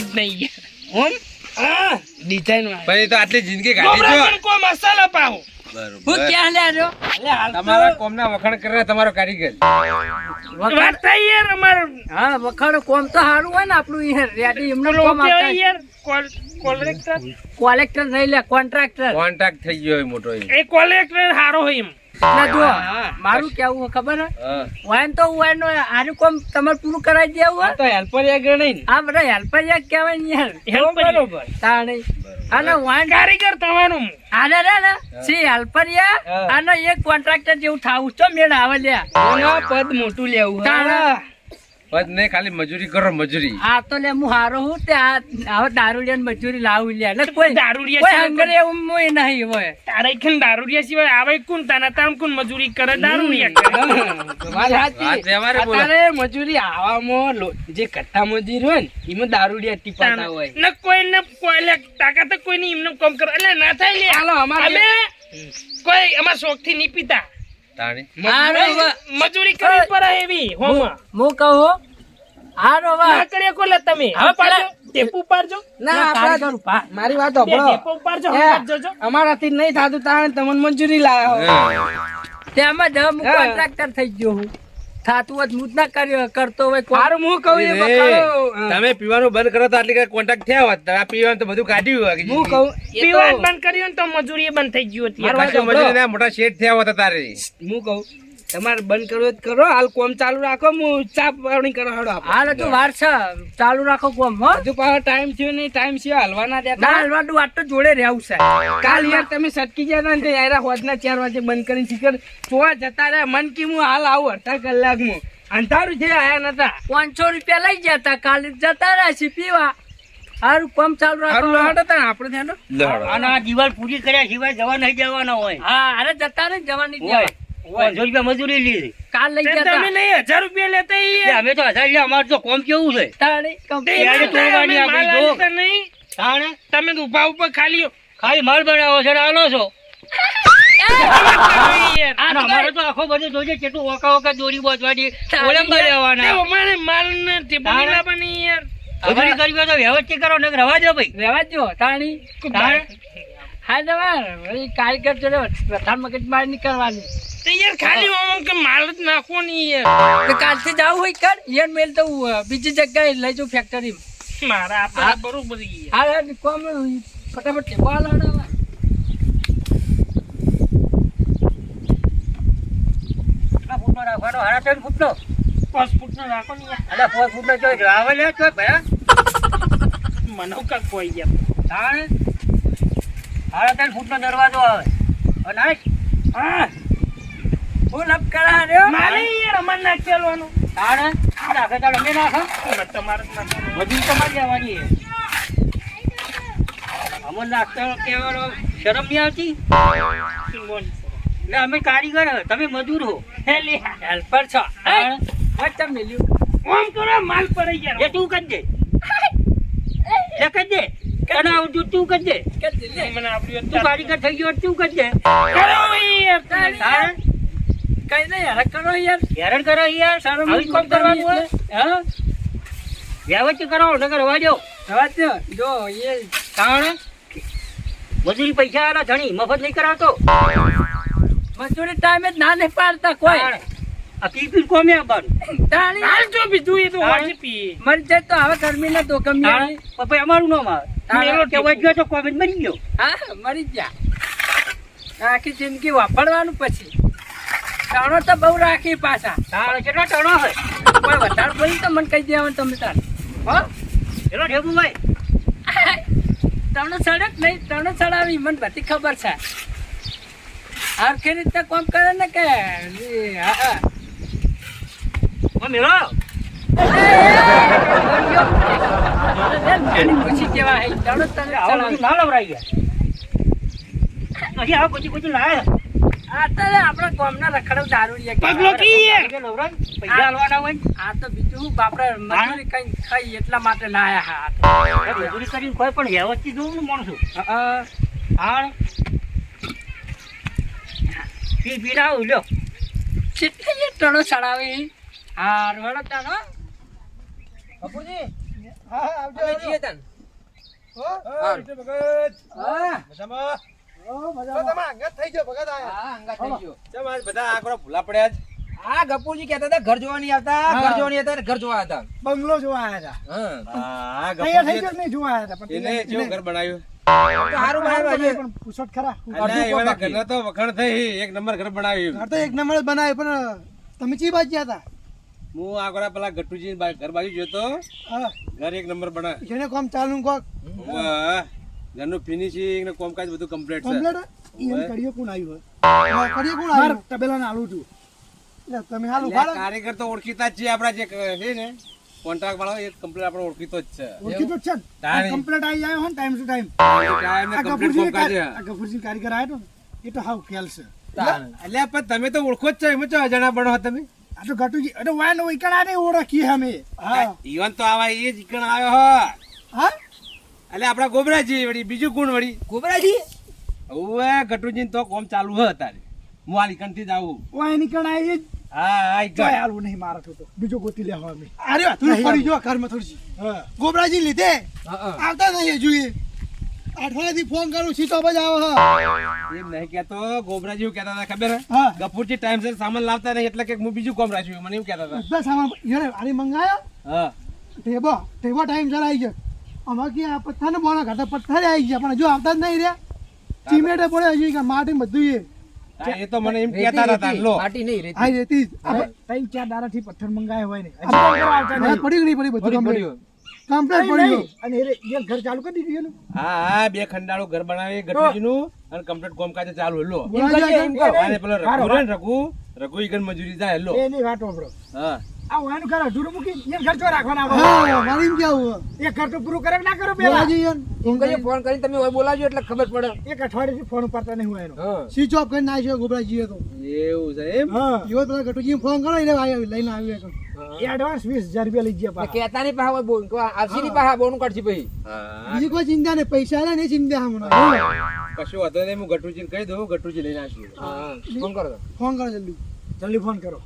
જ નહીં ઓમ ડિઝાઇન ભાઈ તો આટલી જિંદગી કાઢી છો કો મસાલા પાવ હું ક્યાં લ્યો તમારા કોમના વખાણ કરે તમારો કારીગર વાત થઈ યાર અમાર હા વખાણ કોમ તો સારું હોય ને આપણું યાર રેડી એમનો કોમ લોકો આપતા યાર કોલેક્ટર કોલેક્ટર નહીં લે કોન્ટ્રાક્ટર કોન્ટ્રાક્ટ થઈ ગયો મોટો એ કોલેક્ટર હારો હોય એમ જો મારું કેવું ખબર હે વાયન તો વાયન આનું કોમ તમારે પૂરું કરાવી દેવું હોય તો હેલ્પર યા ગણાય ને આ બધા હેલ્પર યાર કહેવાય ને યાર બરોબર તાણે આનો વાયન કારીગર તમારું આને રે ને સી હેલ્પર યા આનો એક કોન્ટ્રાક્ટર જેવું થાવું છો મેળ આવે લ્યા પદ મોટું લેવું તાણે બસ નહીં ખાલી મજૂરી કરો મજૂરી આ તો લે હું હારો હું તે આ હવે દારૂડિયા મજૂરી લાવું લે એટલે કોઈ દારૂડિયા કોઈ સિવાય હંગરે એવું મોય નહીં હોય તારે ખન દારૂડિયા સિવાય આવે કોણ તાના તામ કોણ મજૂરી કરે દારૂડિયા કરે વાત વ્યવહારે બોલો અત્યારે મજૂરી આવામાં જે કટ્ટા મજૂર હોય ને એમાં દારૂડિયા ટીપાતા હોય ન કોઈને કોઈલે તાકાત કોઈની એમને કામ કરે એટલે ના થાય લે હાલો અમારે કોઈ અમાર શોખ થી નહીં પીતા તાણી મજૂરી કરવી પડે એવી હોમાં હું કહું હારો ના વાત કરીએ કોલે તમે હવે પાડજો ટેપુ પાડજો ના આપડા મારી વાત ટેપુ પાડજો હવે જોજો અમારાથી નહીં થાતું તાણે તમને મંજૂરી લાવ્યો તેમાં જ હું કોન્ટ્રાક્ટર થઈ ગયો હું થાતું હોત હું જ ના કર્યો કરતો હોય હારું હું કહું એ બકાળો તમે પીવાનું બંધ કરો તો આટલી કઈ કોન્ટ્રાક્ટ થયા હોત આ પીવાનું તો બધું કાઢ્યું હોય હું કહું પીવાનું બંધ કર્યું ને તો મજૂરી બંધ થઈ ગયું હતી પાછું મજૂરી ના મોટા શેઠ થયા હોત તારે હું કહું તમારે બંધ કરવું કરો હાલ કોમ ચાલુ રાખો હું ચા પાણી કરો હાડો હાલ તો વાર છે ચાલુ રાખો કોમ હો હજુ પાછો ટાઈમ થયો નહીં ટાઈમ છે હલવાના દે ના હલવાનું વાત તો જોડે રહેવું છે કાલ યાર તમે સટકી ગયા ને યાર હોજના 4 વાગે બંધ કરીને શીખર ચોવા જતા રહ્યા મન કી હું હાલ આવું 18 કલાકમાં અંધારું છે આયા નતા 500 રૂપિયા લઈ ગયા તા કાલે જતા રહ્યા છે પીવા હારું પંપ ચાલુ રાખો હાડો તા આપણે ધ્યાન અને આ દિવાલ પૂરી કર્યા સિવાય જવા નહીં દેવાના હોય હા અરે જતા ને જવાની દેવા 500 રૂપિયા મજૂરી લીધી કાલ લઈ ગયા તમે નહીં 1000 રૂપિયા લેતા ઈ અમે તો 1000 લે અમાર તો કોમ કેવું છે તાણી ત્યારે તોડવાની આપણી જો નહીં તાણે તમે તો ઉભા ઉપર ખાલી ખાલી માલ બનાવો છે આલો છો યાર અમારે તો આખો બધું જોજે કેટલું ઓકા ઓકા દોરી બોચવાની ઓલંબા લેવાના અમારે માલ ને ટેબલ લાવવાની યાર મજૂરી કરવી હોય તો વ્યવસ્થિત કરો ને રવા દો ભાઈ રહેવા દો તાણી હા જવાર કારીગર જોડે પ્રધાન મગજ મારી નીકળવાની તો યાર ખાલી આમ કે માલ જ નાખવો નહીં યાર તો કાલથી જાવ હોય કર યાર મેલ તો બીજી જગ્યાએ લઈ જાઉં ફેક્ટરી મારા આપણા બરોબર યાર હા કોમ ફટાફટ બોલ હડાવા ફૂટનો રાખવાનો હારા 3 ફૂટનો 5 ફૂટનો રાખો ને યાર અલા 5 ફૂટનો જોઈ આવે લે જોઈ ભયા મને કાક કોઈ યાર તાણે હારા 3 ફૂટનો દરવાજો આવે અને હા ફૂલ અપ કરા રહ્યો મારે યાર અમાર ના ચાલવાનું તાણે રાખે ચાલો મેં નાખો તમારે જ નાખવાનું મજૂરી તમારી આવવાની અમર નાખતો કહેવાનો શરમ નહીં આવતી એટલે અમે કારીગર તમે મજૂર હો હેલ્પર છો વચ્ચે મિલ્યું ઓમ કરો માલ પર યાર એ તું કરજે એ કરજે તને આવડતું તું કરજે મને આપડ્યું તું કારીગર થઈ ગયો તું કરજે કરો યાર તાણે કઈ નહીં હેરાન કરો યાર હેરાન કરો યાર આવી કોમ કરવાનું હોય હા વ્યવસ્થિત કરો નકર રવા દો રવા દો જો એ તાણે મજૂરી પૈસા આલા ધણી મફત નહીં કરાવતો મજૂરી ટાઈમે જ ના નહીં પાડતા કોઈ આ પી કોમે આવવાનું તાણી હાલ જો બીજું એ તો વાજી પી મરી જાય તો હવે ગરમી ના તો ગમે પછી અમારું નામ આવે મેલો કેવાય ગયો તો કોમેન્ટ મરી ગયો હા મરી ગયા આખી જિંદગી વાપરવાનું પછી ટણો તો બહુ રાખી પાછા તારે કેટલો ટણો હોય કોઈ વધારે બોલી તો મને કહી દેવાનું તમે તાર હો એનો ઢેબુ ભાઈ ટણો સડક નહીં ટણો સડાવી મને બધી ખબર છે આખી રીતે કોમ કરે ને કે હા મેલો ખુશી કેવા હે ટણો તને ના લવરાઈ ગયા હજી આવો પછી લાયા આ તો આપણા ગામના રખડવ દારૂડિયા પગલો કી યાર લવરાઈ પૈસા આલવાના હોય આ તો બીજું બાપડે મજૂરી કઈ ખાઈ એટલા માટે ના આયા હા મજૂરી કરીને કોઈ પણ વ્યવસ્થિત જોવું ને માણસો હા પી ના આવું લ્યો કેટલી ટણો ચડાવે હાર વડો તાનો બાપુજી અમે જઈએ તાન. હા. મજામાં? હા, અંગત થઈ ગયો. ચમ આજ બધા આંકડા ભૂલા પડ્યા જ? હા, ગપુરજી કહેતા હતા ઘર જોવા નહીં આવતા, ઘર જોવા નહીં આવતા, ઘર જોવા હતા. બંગલો જોવા આવ્યા હા. હા, હતા તૈયાર થઈ ગપ્પુ ગયો કે નહીં જોવા આવ્યા હતા એને કેવું ઘર બનાવ્યું? તો સારું બનાવ્યું છે. પણ પૂછો તો ખરા અલ્યા, એવાના ઘરના તો વખાણ થઈ, એક નંબર ઘર બનાવ્યું. ઘર તો એક નંબર જ બનાવ્યો પણ તમે ચી બાજુ ગયા હતા હું આગળ પેલા ગટ્ટુજી ઘર બાજુ ગયો તો, હા ઘર એક નંબર બનાવ્યું. જેને કામ ચાલુ કોક વાહ, ઘરનું ફિનિશિંગ ને કોમકાજ બધું કમ્પ્લીટ છે. કમ્પ્લેટ ઈવન કરીએ કોણ આવ્યું હોય કરીએ કોણ આવ્યું તબેલા ને આલું છું એટલે તમે હાલ ઉભા અલ્યા, રહો કારીગર તો ઓળખીતા જ છે આપડા, જે છે ને કોન્ટ્રાક્ટ વાળો એ કમ્પ્લીટ આપણો ઓળખીતો જ છે. ઓળખી તો છે તાણી. કમ્પ્લેટ આવી જાય હોય ને ટાઈમ ટુ ટાઈમ કાયમ ને આ complete ગફુરજી કોમકાજ છે. આ ગફુરજી કારીગર આવ્યો ને એ તો હાવ ખ્યાલ છે અલ્યા, પણ તમે તો ઓળખો જ છો, એમાં ચો અજાણા બનો તમે. આ તો ગટુજી અરે વાય નો ઈકણ આને ઓળખીએ અમે હા ઈવન તો આવા એ જ ઈકણ આવ્યો હો. હા એટલે આપડા ગોબરાજી વળી બીજું કોણ વળી? ગોબરાજી ઓવે, ગટુજી તો કોમ ચાલુ હે તારે. હું આ ઈકણ થી જ આવું. વાય નીકળ આવી હા, આ તો ઈકણ. આલું નહીં મારા તો બીજો ગોતી લેવા અમે અરે થોડી ફરી જો ઘરમાં થોડી ગોબરાજી લીધે આવતા નહીં જોઈએ અઠવાડિયાથી ફોન કરું સીતો બજ આવો એમ નહીં કેતો, ગોબરાજી એવું કહેતા હતા ખબર હે? હા ગફુરજી ટાઈમસર સામાન લાવતા નહીં એટલે કે હું બીજું કોમ રાખ્યું, મને એવું કહેતા હતા. બધા સામાન યાર આની મંગાયા હા, ટેબો ટાઈમ સર આવી ગયો અમારે કે આ પથ્થર ને બોના ઘાટા પથ્થર આવી ગયા પણ જો આવતા જ નહીં રહ્યા ચીમેટે પડે હજી કે માટી બધું એ હા, એ તો મને એમ કહેતા હતા. લો, માટી નહીં રેતી. આ રેતી ત્રણ ચાર દાડાથી પથ્થર મંગાયા હોય ને પડી ગઈ નહીં પડી બધું કમ્પ્લીટ પડ્યું અને એ ઘર ચાલુ કરી દીધું એનું હા હા, બે ખંડાળું ઘર બનાવી ગટુજી નું અને કમ્પ્લીટ કોમકાજ ચાલુ. લો, એમ કરજે, એમ કર. અને પેલો રઘુ રે ને રઘુ ઈકણ મજૂરી જાય. લો, એની વાત વાપરો હા, આ વાયનું ઘર અધૂરું મૂકી એ ઘર ચો રાખવાના મારી એમ કેવું એ ઘર તો પૂરું કરે કે ના કરો પેલા એમ કરજે, ફોન કરીને તમે હવે બોલાવજો એટલે ખબર પડે. એક અઠવાડિયેથી ફોન ઉપાડતા નહીં હોય એનો હા. સ્વિચ ઓફ કરીને નાખ્યો ગોબરાજીએ તો એવું છે એમ? હા એવો પેલા ગટુજી ફોન કરો એને લઈને આવ્યો એ એડવાન્સ 20,000 રૂપિયા લઈ ગયા પાછા. કહેતા નહીં પાહા બોલ આવશે નહીં પાહા બોનું કાઢશે પછી. હા, બીજી કોઈ ચિંતા નહીં પૈસા આલે ને એ ચિંતા હમણાં કશું વાંધો નહીં, હું ગટુજીને કહી દઉં, ગટુજી લઈને આવશું. ફોન કરો. ફોન કરો જલ્દી જલ્દી ફોન કરો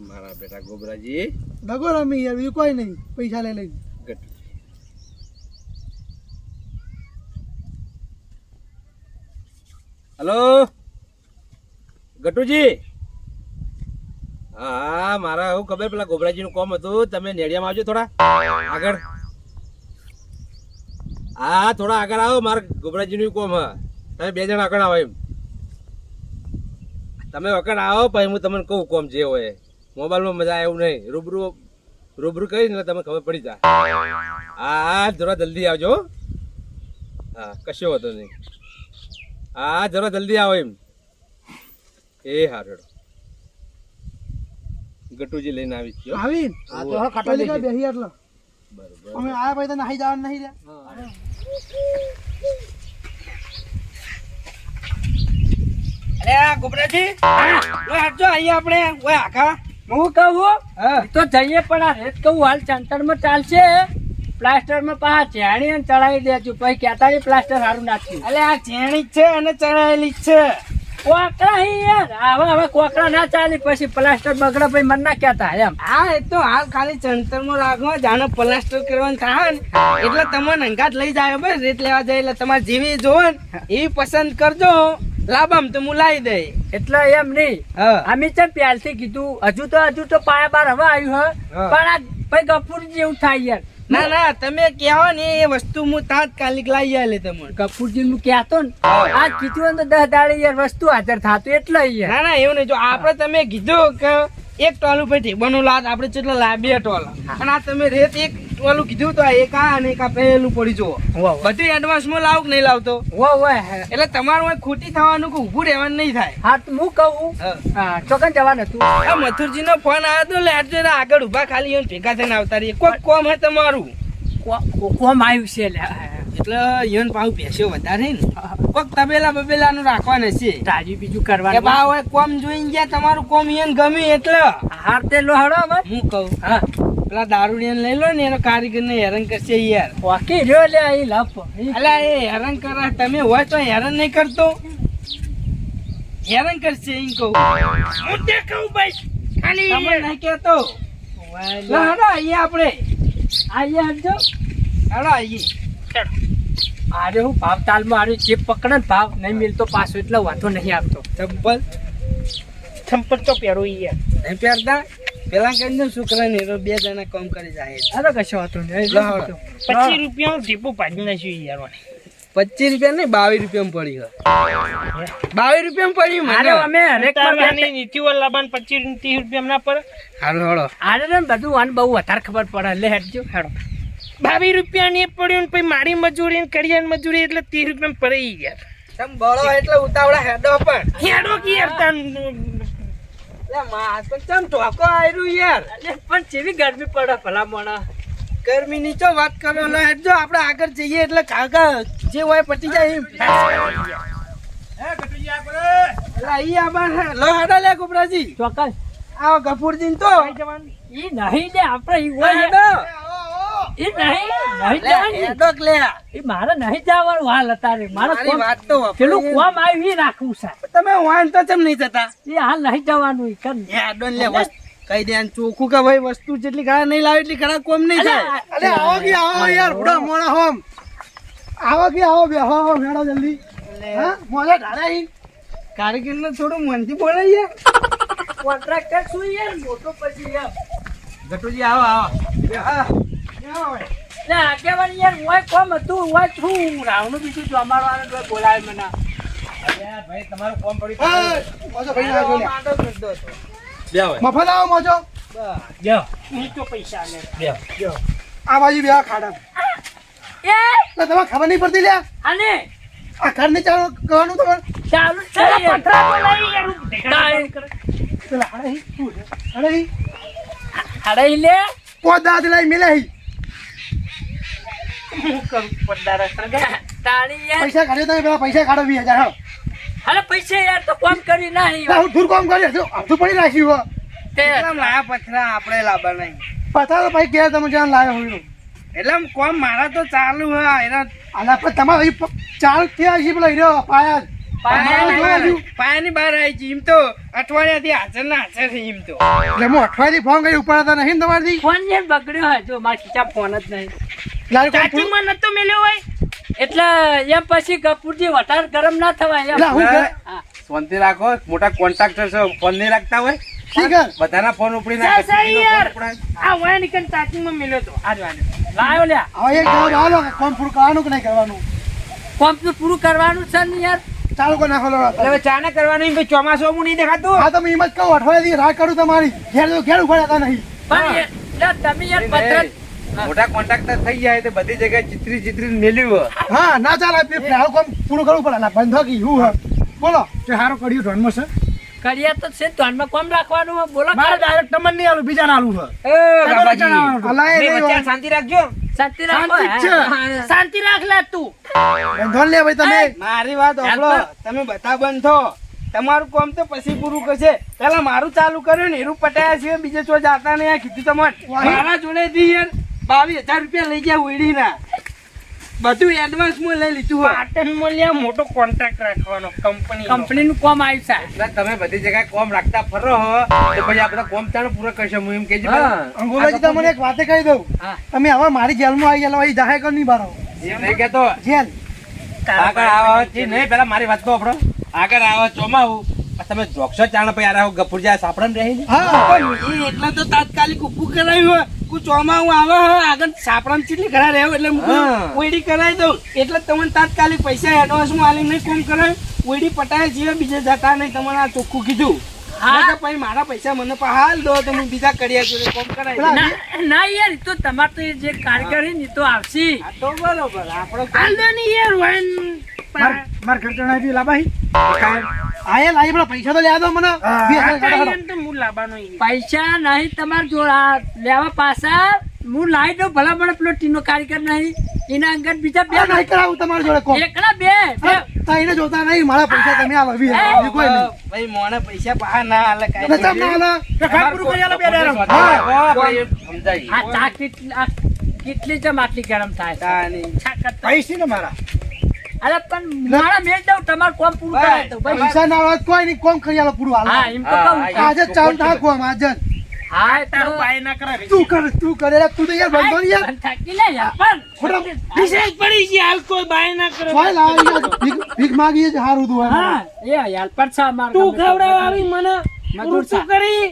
મારા બેટા ગોબરાજી, ડગો રમી યાર બીજું કોઈ નહીં પૈસા લઈ લઈ ગટુજી. હલો ગટુજી. હા, મારા એવું ખબર પેલા ગોબરાજી નું કોમ હતું, તમે નેડિયામાં આવજો થોડા આગળ. હા, થોડા આગળ આવો, મારા ગોબરાજી નું કોમ હા. તમે બે જણા આગળ આવો એમ. તમે વખત આવો પછી હું તમને કહું કોમ જે હોય. મોબાઈલમાં મજા આવે એવું નહીં, રૂબરૂ કરીને તમે ખબર પડી જાય. હા, જરા જલ્દી આવજો. હા, કશો વાંધો નહીં. હા, જરા જલ્દી આવો એમ. એ હારું, ગટુજી લઈને આવી ગયો. આવીને હા, તો હવે ખાટો પેલી દેજે. કઈ બેસી એટલો બરોબર. અમે આયા પછી તો નાહી જવાનું નહીં રે અરે ગોબરાજી ઓય હટજો અહીંયા આપણે ઓય આખા હું કહું હા તો જઈએ પણ આ રેત કહું હાલ સેન્ટરમાં ચાલશે પ્લાસ્ટરમાં પાછા ચેણી અને ચડાવી દેજો પછી કહેતા પ્લાસ્ટર સારું નાખ્યું અલે આ ચેણી જ છે અને ચડાયેલી જ છે. કોકરા હી યાર હવે કોકરા ના ચાલી પછી પ્લાસ્ટર બગડે પછી મન ના કહેતા એમ હા એ તો હાલ ખાલી ચણતરમાં રાખો જાણે પ્લાસ્ટર કરવાનું થાય ને એટલે તમને અંગાત લઈ જાય બસ રેત લેવા જાય એટલે તમારે જેવી જોવો ને એવી પસંદ કરજો લાભામ તો હું લાવી દઈ. એટલે એમ નહીં હા અમે છે પ્યાલથી કીધું હજુ તો પાયા બાર હવે આવ્યું હે હા. પણ આ ભાઈ ગફુર જેવું થાય યાર ના ના તમે કહેવો ને એ વસ્તુ હું તાત્કાલિક લાવી આલે તમને. ગફુરજી નું કહેતો ને આ કીધું હોય ને તો 10 દાડે યાર વસ્તુ હાજર થતું એટલે યાર ના ના એવું નહીં, જો આપણે તમે કીધું કે એક ટોલું પછી ઢેબાનું લાદ આપણે કેટલા લા 2 ટોલા અને આ તમે રેત એક ટોલું કીધું તો એક આ અને એક આ પહેલું પડી જુઓ વાહ બધું એડવાન્સમાં લાવું કે નહીં લાવતો વાહ એટલે તમારું હોય ખોટી થવાનું કે ઊભું રહેવાનું નહીં થાય. હા તો હું કહું હા. ચોકન જવાનું હતું આ મથુરજી નો ફોન આવ્યો તો લેટ જો આગળ ઉભા ખાલી એને ભેગા થઈને આવતા રહીએ કોક કોમ હે તમારું કોમ આવ્યું છે લે. એટલે ઈવન પાછું ભેંસો વધારે ને કોક તબેલા બબેલા નું રાખવાના છે તાજી બીજું કે કરવાનું બા હોય કોમ જોઈને ગયા તમારું કોમ ઈવન ગમે એટલે હાર તે લો હડો હવે હું કહું હા પેલા દારૂડિયાને લઈ લો ને એનો કારીગર ને હેરાન કરશે યાર. ઓકે રહ્યો લે અહીં લપ અલા એ હેરાન કરા તમે હોય તો હેરાન નહીં કરતો હેરાન કરશે એમ કહું હું તે કહું ભાઈ ખાલી તમને નહીં કહેતો. લો હેડો અહીંયા આપણે અહીંયા આવજો હાલો આઈએ. આરે હું ભાવ તાલમાં આરે જે પકડે ને ભાવ નહીં મિલતો પાછો એટલે વાંધો નહીં આવતો. ચંપલ તો પહેરો યાર નહીં પહેરતા. પેલા કઈ દઉં છોકરા ને બે જણા કામ કરી જાય. અરે કશો વાંધો નહીં. 25 રૂપિયા ટીપું પાડી નાખ્યું યાર મને. 25 રૂપિયા નહીં 22 રૂપિયામાં પડી. 22 રૂપિયામાં પડી મને. આરે અમે હરેક તારે નીતિ વાળા લાબાન 25 30 રૂપિયા ના પડે. હાલો હાલો. આરે ને બધું આને બહુ વધારે ખબર પડે. લે હેડજો હેડો. 22 રૂપિયા ને પડ્યું ને પછી મારી મજૂરી ને કડિયાની મજૂરી એટલે 30 રૂપિયા પડે યાર. તમે બળો એટલે ઉતાવળા હેડો પણ. હેડો કે યાર તાન લે માસ પણ ચમ ઢોકો આયરું યાર. અલે પણ જેવી ગરમી પડે ભલા મોણા. ગરમી ની ચો વાત કરો. લે હેડજો આપણે આગળ જઈએ એટલે કાકા જે હોય પટી જાય એમ. લે ઈ આબાન લો હેડો લે ગોબરાજી. ચોક્કસ આવો ગફુરજી તો ઈ નહીં લે આપણે ઈ હોય હેડો. ઈ નહીં લે જવાનું. હેડો લે. ઈ મારે નહીં જવાનું હાલ અત્યારે. મારે મારી કોમ- વાત તો પેલું કોમ આવ્યું ઈ રાખવું છે. તમે વાન તો ચમ નહીં જતા. ઈ હાલ નહીં જવાનું ઈ કર. હેડો લે વસ્તુ કઈ દે ચોખ્ખું કે ભાઈ વસ્તુ જેટલી ઘણા નહીં લાવે એટલી ઘણા કોમ નહીં થાય. અરે આવો કે આવો યાર બુડા મોણા હોમ આવો કે આવો બેહો હો મેડો જલ્દી હા મોજા ઢાળાઈ કારીગર ને થોડું મનથી બોલે યાર. કોન્ટ્રાક્ટર શું યાર મોટો પછી યાર. ગટુજી આવો આવો. હા લે આગેવાન યાર હોય કોમ હતું હોય શું રાવણું બીજું જમાડવાનું તો બોલાવે મને. ભાઈ તમારું કોમ પડ્યું. મોજો ભાઈ ના જોલે માંડો કરતો હતો. બે હોય. મફત આવો મોજો હું તો પૈસા લે આ બાજુ બેહો ખાડા એ તો તમે ખબર નહીં પડતી લ્યા અને આ ઘર ને ચાલુ કરવાનું તમારે ચાલુ જ છે યાર. પથરા તો લઈ યાર પેલા હડે શું છે હડે હાડે લે પોત દાદ લઈ મિલે હું કરું પડદારા સળગા. તાળી યાર. પૈસા કાઢ્યો તમે પેલા પૈસા કાઢો 2,000 હાલો અરે પૈસા યાર તો કોમ કરી નહીં હું ધૂર કામ કરી અડધું પડી રાખ્યું હો તે કેટલામ લાયા પથરા આપણે લાવવા નહીં. પતા તો ભાઈ કે તમે જ્યાં લાવ્યો હોય એટલે આમ કોમ મારા તો ચાલુ હા એના આના પર તમારે ચાલ ક્યાં છે પેલા હીરો પાયા પાયાની બહાર આવી છે એમ તો અઠવાડિયાથી હાજર ના હાજર છે એમ તો. એટલે હું અઠવાડિયે ફોન કરી ઉપાડતા નહીં ને તમારથી ફોન યાર બગડ્યો હે જો મારા ખીચા ફોન જ નહીં. લાલ કોણ ચાચીમાં નતો મેલ્યો હોય એટલે એમ પછી કપૂરજી વધારે ગરમ ના થવાય એટલે હું એમ. કરે? હા. શાંતિ રાખો. મોટા કોન્ટ્રાક્ટર છે ફોન નહીં રાખતા હોય. શીખર બધાના ફોન ઉપડી સા યાર નાખે. આ વાય નીકળ ચાચીમાં મેલ્યો તો આજો આજો લાયો લ્યા હવે એક જવાબ આલો કે કોમ પૂરું કરવાનું કે નહીં કરવાનું કોમ તો પૂરું કરવાનું છે ને યાર. ચાલુ કરી નાખો લો હવે ચા ને કરવાની ભાઈ ચોમાસું હું નહીં દેખાતું. હા તમે એમ જ કહું અઠવાડિયાથી રાહ કરું તમારી ઘેર ઉપાડતા નહીં પણ યાર તમે યાર પત્ર મોટા કોન્ટ્રાક્ટર થઈ જાય તો બધી જગ્યાએ ચિત્રી મેલ્યું હોય. હા ના ચાલે હાલ કોમ પૂરું કરવું પડે ના બંધ કી હું હે બોલો કે હારો કર્યું ધ્યાનમાં છે કર્યા તો છે ધ્યાનમાં કોમ રાખવાનું હોય. બોલો મારે ડાયરેક્ટ તમને નહીં આલું બીજા આલું છે એ બાબાજી અલાય બે નહીં વચ્ચે હોય. શાંતિ રાખજો. શાંતિ રાખો. શાંતિ જ છે. હા. શાંતિ રાખ લે તું બંધોન લે ભાઈ તમે મારી વાત સાંભળો. તમે બધા બંધ થો. તમારું કામ તો પછી પૂરું કરશે. પેલા મારું ચાલુ કર્યું ને એરું પટાયા છે બીજે ચો જાતા નહીં. આ કીધું તમને મારા જોડેથી યાર 22,000 રૂપિયા લઈ ગયા ઉડીના. બધું એડવાન્સ માં લઈ લીધું હોય. પાટણમાં લ્યા મોટો કોન્ટ્રાક્ટ રાખવાનો કંપનીનું કોમ આવ્યું છે. એટલે તમે બધી જગ્યાએ કોમ રાખતા ફરો હો તો પછી આ બધા કોમ ચાલો પૂરો કરશો. હું એમ કહેજો હા. અંગોલાજી તમને એક વાતે કહી દઉં હા. તમે હવે મારી જેલમાં આવી ગયેલા હોય જાહેર કર નહીં બારો એમ નહીં કહેતો. જેલ આગળ આવો છે નહીં. પેલા મારી વાત તો આપણો આગળ આવો ચોમાવું તમે જોક્ષો ચાણ પછી આવો ગફુર જાય સાપડન રહી હા પણ એ એટલે તો તાત્કાલિક ઉભું કરાવ્યું હોય. કોઈ ચોમાવું આવે હોય આગળ સાપડામાં ચીટલી ઘણા રહ્યો એટલે હું હા. ઓયડી કરાવી દઉં. એટલે તમને તાત્કાલિક પૈસા એડવાન્સમાં આલી નહીં કોમ કરાય. ઓયડી પટાય છે બીજે જતા નહીં. તમને આ ચોખ્ખું કીધું. હા. નકર પછી મારા પૈસા મને પણ હાલ દો તો હું બીજા કર્યા જોડે કોમ કરાવી દઉં. પેલા ના યાર એ તો તમારે તો એ જે કારીગર છે ને એ તો આવશે. આ તો બરોબર આપણો આલવાની યાર વાન માર ઘર ચણાવી લાભાઈ આયા લાઈ પેલા પૈસા તો લે દો મને 2,000 કાઢો. તો હું લાવવાનો ઈ. પૈસા નહીં તમારે જોડે લેવા પાછા હું લાવી દઉં. ભલા મને પેલો ટીનો કારીગર નહીં એના અંગત બીજા બે આ નહીં કરાવું તમારી જોડે કોમ એકલા બે તાઈને જોતા નહીં મારા પૈસા તમે આલો 2,000 બીજું કોઈ નહીં ભાઈ મોને પૈસા બહાર ના હાલે એટલે ચમ ના આલો કે કામ પૂરું કરી આલો 2,000 સમજાય. આ ચા કેટલી જમ આટલી ગરમ થાય કાંઈ નહીં. પૈસા ને મારા અરે પણ મારા મેળ દઉં તમારે કોમ પૂરું કરાવી દઉં ભાઈ. પૈસા ના આવે તો કોઈ નહીં કોમ કરી આલો પૂરું હા હાલો એમ તો કહું હા, આજે ચાલુ થાય કોમ આજે જ. હા તારું બાય ના કરે તું કરે યાર, તું તો યાર બંધ કર યાર. થાકી લે યાર પણ ખોટા વિશેષ પડી ગઈ હાલ કોઈ બાય ના કરે ભાઈ લાવી યાર, ભીખ માગીએ છે હારું તું હા એ હેલ્પર છે અમાર તું ખવડાવ આવી મને મજૂર તું કરી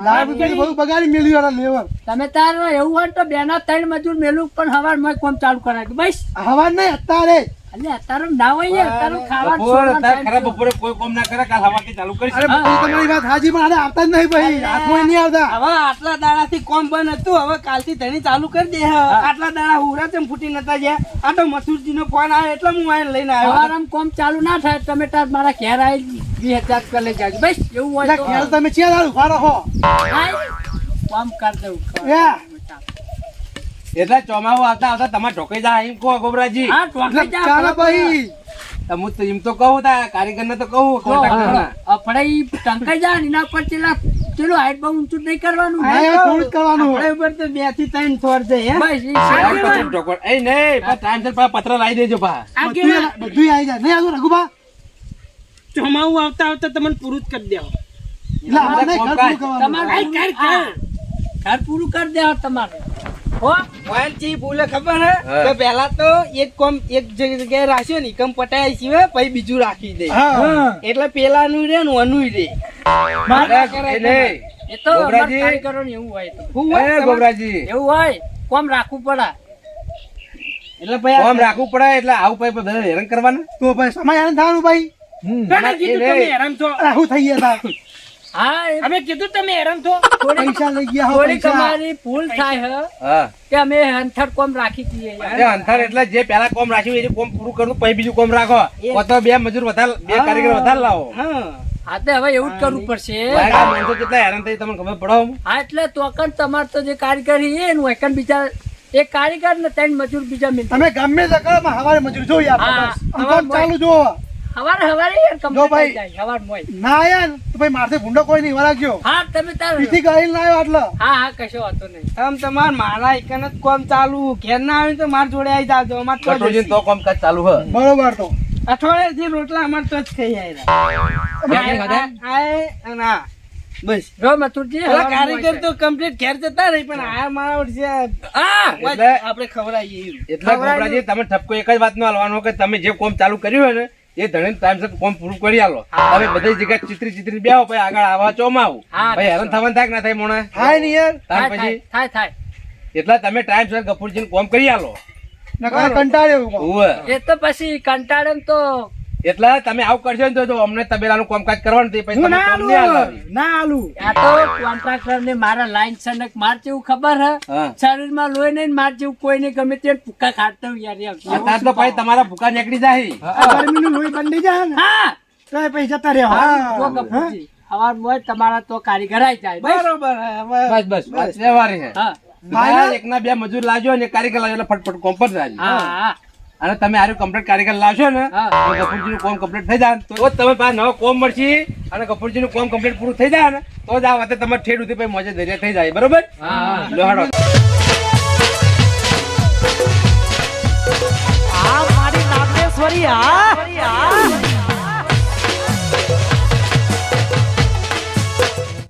લાવી બધું બગાડી મેલ્યું યાર લેવર. તમે તાર એવું હોય તો બેના 3 મજૂર મેલું પણ હવાર માં કોમ ચાલુ કરાય બસ હવા નહીં અત્યારે એટલે અત્યારે ના હોય યાર તારું ખાવાનું બપોર છોડવાનું અત્યારે time ખરા છે. બપોરે કોઈ કામ ના કરે, કાલ હવાથી ચાલુ કરીશ. અરે ભાઈ તમારી વાત હાજી પણ આને આવતા જ નહીં ભાઈ, હાથમાં નહીં આવતા. હવે આટલા દાડાથી કોમ બંધ હતું, હવે કાલથી ધણી ચાલુ કરી દે. આટલા દાડા હુરા તેમ ફૂટી નતા ગયા. આ તો મથુરજીનો ફોન આવ્યો એટલે હું આઈને લઈને આવ્યો. હવારમાં કોમ ચાલુ ના થાય તમે તાર મારા ઘેર આવી 20,000 રૂપિયા લઈ જાજો બસ એવું હોય એટલે તો ખેલ તમે ચિયા દારૂ ફાડો હો કામ કરી દઉં યા. એટલે ચોમાસું આવતા આવતા તમારે ઢોકાઈ જાય એમ કહો ગોબરાજી. હા એટલે ટોકી જા ચાલો ભાઈ હું તો એમ તો કહું તા કારીગર ને તો કહું કોન્ટ્રાક્ટરના. આપણે ઈ ટંકાઈ જાય ને એના પર ચેલો હાઈટ બહુ ઊંચું જ નહીં કરવાનું હા, યાર, થોડું જ કરવાનું આપણે ઉપર તો 2 થી 3 થોડ છે હે. બસ ઈ આ સાચી વાત. પછી ઢોકળ- એ નહીં, પણ ટાઈમસર પાછા પત્ર લાવી દેજો પા. બધું આવી જાય નહીં આવતું રઘુબા. ચોમાવું આવતા આવતા તમને પૂરું જ કરી દેવા એટલે આપણે નહીં ઘર પૂરું કરવાનું. તમારે ઘર પૂરું કરી દેવા તમારે હો વાંચી ભૂલે ખબર હે હા. કે પહેલા તો એક જગ્યાએ રાખ્યો ને એકમ પટાય સિવાય પછી બીજું રાખી દે. હા એટલે પેલાનું રે ને અનુય રે. અરે, એ નહીં. એ તો અમારા ગોબરાજી. કારીગરોને એવું હોય તો. હું હોય એ તમારે- ગોબરાજી, એવું હોય કોમ રાખવું પડે એટલે ભાઈ કોમ રાખવું પડે એટલે આવું પછી બધા હેરાન કરવાના. તો ભાઈ સમય આને થવાનું ભાઈ. ઘણા કીધું એ તમે નહીં. હેરાન છો અરે હું થઈ ગયા તા. હા એ અમે કીધું તમે હેરાન છો પૈસા લઈ ગયા હો થોડીક પૈસા. અમારી ભૂલ થાય હે હા, કે અમે હંથડ કોમ રાખી દઈએ યાર. એ અંતર એટલે જે પેલા કોમ રાખ્યું એ કોમ પૂરું કરવું પછી બીજું કોમ રાખો. કો તો 2 મજૂર વધારે, 2 કારીગર વધારે લાવો. હા હા તે હવે એવું જ કરવું પડશે ભાઈ, આ માણસો કેટલા હેરાન થઈ તમને ખબર પડો. હા એટલે તો કણ તમારે તો જે કારીગર છે એનું એકન બીજા એક કારીગર ને 3 મજૂર બીજા મિલ તમે ગમે તે કરો માં હવારે મજૂર જો યાર હા, બસ. આમ હવારે કામ ચાલુ જો હવારે યાર જો કમ્પ્લીટ ભાઈ. થઈ જાય હવાર મોય ના યાર તો ભાઈ મારથી ભૂંડો કોઈ નહીં વળાગ્યો. હા તમે તાર પીથી ગળી ના આવ્યો આટલો. હા હા કશો વાંધો નહીં આમ તમાર મારા એકન જ કોમ ચાલુ ઘેર ના આવે તો માર જોડે આવી જાજો. અમાર તો જ કટોરીને તો કામકાજ ચાલુ હે. બરોબર તો અઠવાડિયેથી રોટલા અમાર તો જ ખાઈ આવ્યા. અને આ બસ જો મથુરજી પેલા હવારે કારીગર મોય તો કમ્પ્લીટ ઘેર જતા રહી પણ આ મારા વર્ષે એટલે આપણે ખવડાવીએ એવું. એટલે ગોબરાજી તમે ઠપકો એક જ વાતનો હાલવાનો કે તમે જે કોમ ચાલુ કર્યું હોય ને એ ધણીને ટાઈમસર કોમ પૂરું કરી આલો. હવે બધી જગ્યાએ ચિત્રી બેહો પછી આગળ આવા ચોમાવું હા, ભાઈ હેરાન થવાનું થાય કે ના થાય મોણે? હાય નહીં યાર ત્યાર થાય પછી થાય થાય એટલે તમે ટાઈમસર ગફુરજીને કોમ કરી આલો. નકર કંટાળ્યો હું. ઉવે. એ તો પછી કંટાળે ને તો એટલે તમે આવું કરશો ને તો અમને તબેલાનું કામકાજ કરવાનું તે પછી હું તમે ના કોમ નહીં આલું આલાવી. ના આલું. આ તો કોન્ટ્રાક્ટર ને મારા લાઈન સનક માર જેવું ખબર હે હા. શરીરમાં લોહી નહીં માર જેવું કોઈ નહીં ગમે તે ભૂકા ખાતા હોય યાર એમ. અત્યારે તો પછી તમારા ભૂકા નીકળી જાય. આ ગરમીનું લોહી બંધ થઈ જાય ને હા તો એ પછી જતા રહ્યા. જો હા. ગફુરજી, હવાર મોય તમારા તો કારીગર આઈ જાય બસ. બરોબર હે, હવે બસ બસ વાત વ્યવહારી છે. હા હા, એકના 2 મજૂર લાવજો અને એક કારીગર લાવજો એટલે ફટફટ કોમ પર જાજો. હા હા અને તમે આરું કમ્પ્લીટ કારીગર લાવશો ને હા. તો ગફુરજીનું કોમ કમ્પ્લીટ થઈ જાય તો જ તમે પાસે નવો કોમ મળશે અને ગફુરજીનું કોમ કમ્પ્લીટ પૂરું થઈ જાય ને તો જ આ વાતે તમારે ઠેડ ઉધી પછી મોજે દરિયા થઈ જાય. બરોબર? હા. લો હાડો. આ મારી નાગેશ્વરી આ